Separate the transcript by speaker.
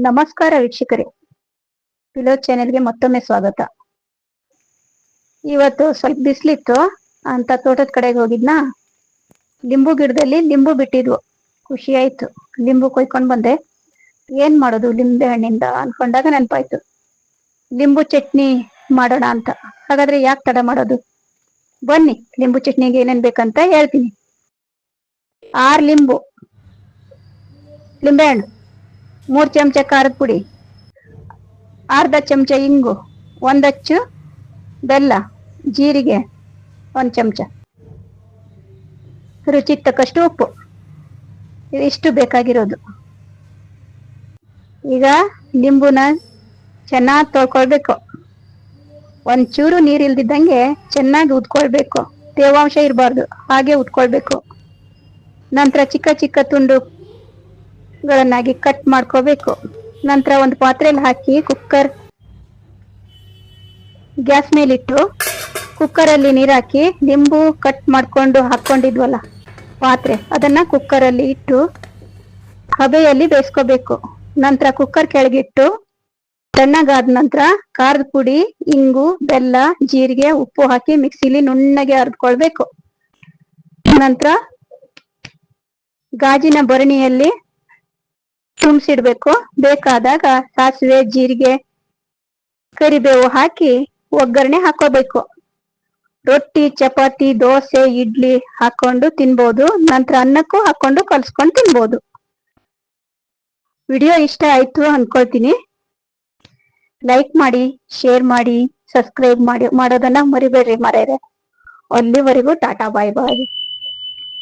Speaker 1: ನಮಸ್ಕಾರ ವೀಕ್ಷಕರೇ, ಪಿಲೋ ಚಾನೆಲ್ಗೆ ಮತ್ತೊಮ್ಮೆ ಸ್ವಾಗತ. ಇವತ್ತು ಸ್ವಲ್ಪ ಬಿಸಿಲಿತ್ತು ಅಂತ ತೋಟದ ಕಡೆಗೆ ಹೋಗಿದ್ನಾ. ಲಿಂಬು ಗಿಡದಲ್ಲಿ ಲಿಂಬು ಬಿಟ್ಟಿದ್ವು, ಖುಷಿ ಆಯ್ತು. ಲಿಂಬು ಕೊಯ್ಕೊಂಡ್ ಬಂದೆ. ಏನ್ ಮಾಡೋದು ಲಿಂಬೆ ಹಣ್ಣಿಂದ ಅನ್ಕೊಂಡಾಗ ನೆನಪಾಯ್ತು, ಲಿಂಬು ಚಟ್ನಿ ಮಾಡೋಣ ಅಂತ. ಹಾಗಾದ್ರೆ ಯಾಕೆ ತಡ ಮಾಡೋದು, ಬನ್ನಿ ಲಿಂಬು ಚಟ್ನಿಗೆ ಏನೇನ್ ಬೇಕಂತ ಹೇಳ್ತೀನಿ. 6 ಲಿಂಬು, ಲಿಂಬೆ ಹಣ್ಣು, 3 ಚಮಚ ಖಾರದ ಪುಡಿ, ಅರ್ಧ ಚಮಚ ಇಂಗು, 1 ಅಚ್ಚು ಬೆಲ್ಲ, ಜೀರಿಗೆ 1 ಚಮಚ, ರುಚಿಗೆ ತಕ್ಕಷ್ಟು ಉಪ್ಪು. ಇಷ್ಟು ಬೇಕಾಗಿರೋದು. ಈಗ ಲಿಂಬುನ ಚೆನ್ನಾಗಿ ತೊಳ್ಕೊಳ್ಬೇಕು. ಒಂಚೂರು ನೀರು ಇಲ್ದಿದ್ದಂಗೆ ಚೆನ್ನಾಗಿ ಉದ್ಕೊಳ್ಬೇಕು. ತೇವಾಂಶ ಇರಬಾರ್ದು, ಹಾಗೆ ಉದ್ಕೊಳ್ಬೇಕು. ನಂತರ ಚಿಕ್ಕ ಚಿಕ್ಕ ತುಂಡುಗಳನ್ನಾಗಿ ಕಟ್ ಮಾಡ್ಕೋಬೇಕು. ನಂತರ ಒಂದು ಪಾತ್ರೆಯಲ್ಲಿ ಹಾಕಿ ಗ್ಯಾಸ್ ಮೇಲಿಟ್ಟು ಕುಕ್ಕರಲ್ಲಿ ನೀರು ಹಾಕಿ ಲಿಂಬು ಕಟ್ ಮಾಡ್ಕೊಂಡು ಹಾಕೊಂಡಿದ್ವಲ್ಲ ಪಾತ್ರೆ, ಅದನ್ನ ಕುಕ್ಕರಲ್ಲಿ ಇಟ್ಟು ಹಬೆಯಲ್ಲಿ ಬೇಯಿಸ್ಕೋಬೇಕು. ನಂತರ ಕುಕ್ಕರ್ ಕೆಳಗಿಟ್ಟು ತಣ್ಣಗಾದ ನಂತರ ಖಾರದ ಪುಡಿ, ಇಂಗು, ಬೆಲ್ಲ, ಜೀರಿಗೆ, ಉಪ್ಪು ಹಾಕಿ ಮಿಕ್ಸಿಲಿ ನುಣ್ಣಗೆ ಅರ್ದ್ಕೊಳ್ಬೇಕು. ನಂತರ ಗಾಜಿನ ಭರಣಿಯಲ್ಲಿ ತುಂಬಿಸಿಡ್ಬೇಕು. ಬೇಕಾದಾಗ ಸಾಸಿವೆ, ಜೀರಿಗೆ, ಕರಿಬೇವು ಹಾಕಿ ಒಗ್ಗರಣೆ ಹಾಕೋಬೇಕು. ರೊಟ್ಟಿ, ಚಪಾತಿ, ದೋಸೆ, ಇಡ್ಲಿ ಹಾಕೊಂಡು ತಿನ್ಬೋದು. ನಂತರ ಅನ್ನಕ್ಕೂ ಹಾಕೊಂಡು ಕಲ್ಸ್ಕೊಂಡು ತಿನ್ಬೋದು. ವಿಡಿಯೋ ಇಷ್ಟ ಆಯ್ತು ಅನ್ಕೊಳ್ತೀನಿ. ಲೈಕ್ ಮಾಡಿ, ಶೇರ್ ಮಾಡಿ, ಸಬ್ಸ್ಕ್ರೈಬ್ ಮಾಡೋದನ್ನ ಮರಿಬೇಡ್ರಿ ಮಾರ್ಯಾರೆ. ಅಲ್ಲಿವರೆಗೂ ಟಾಟಾ ಬಾಯ್ ಬಾಯ್.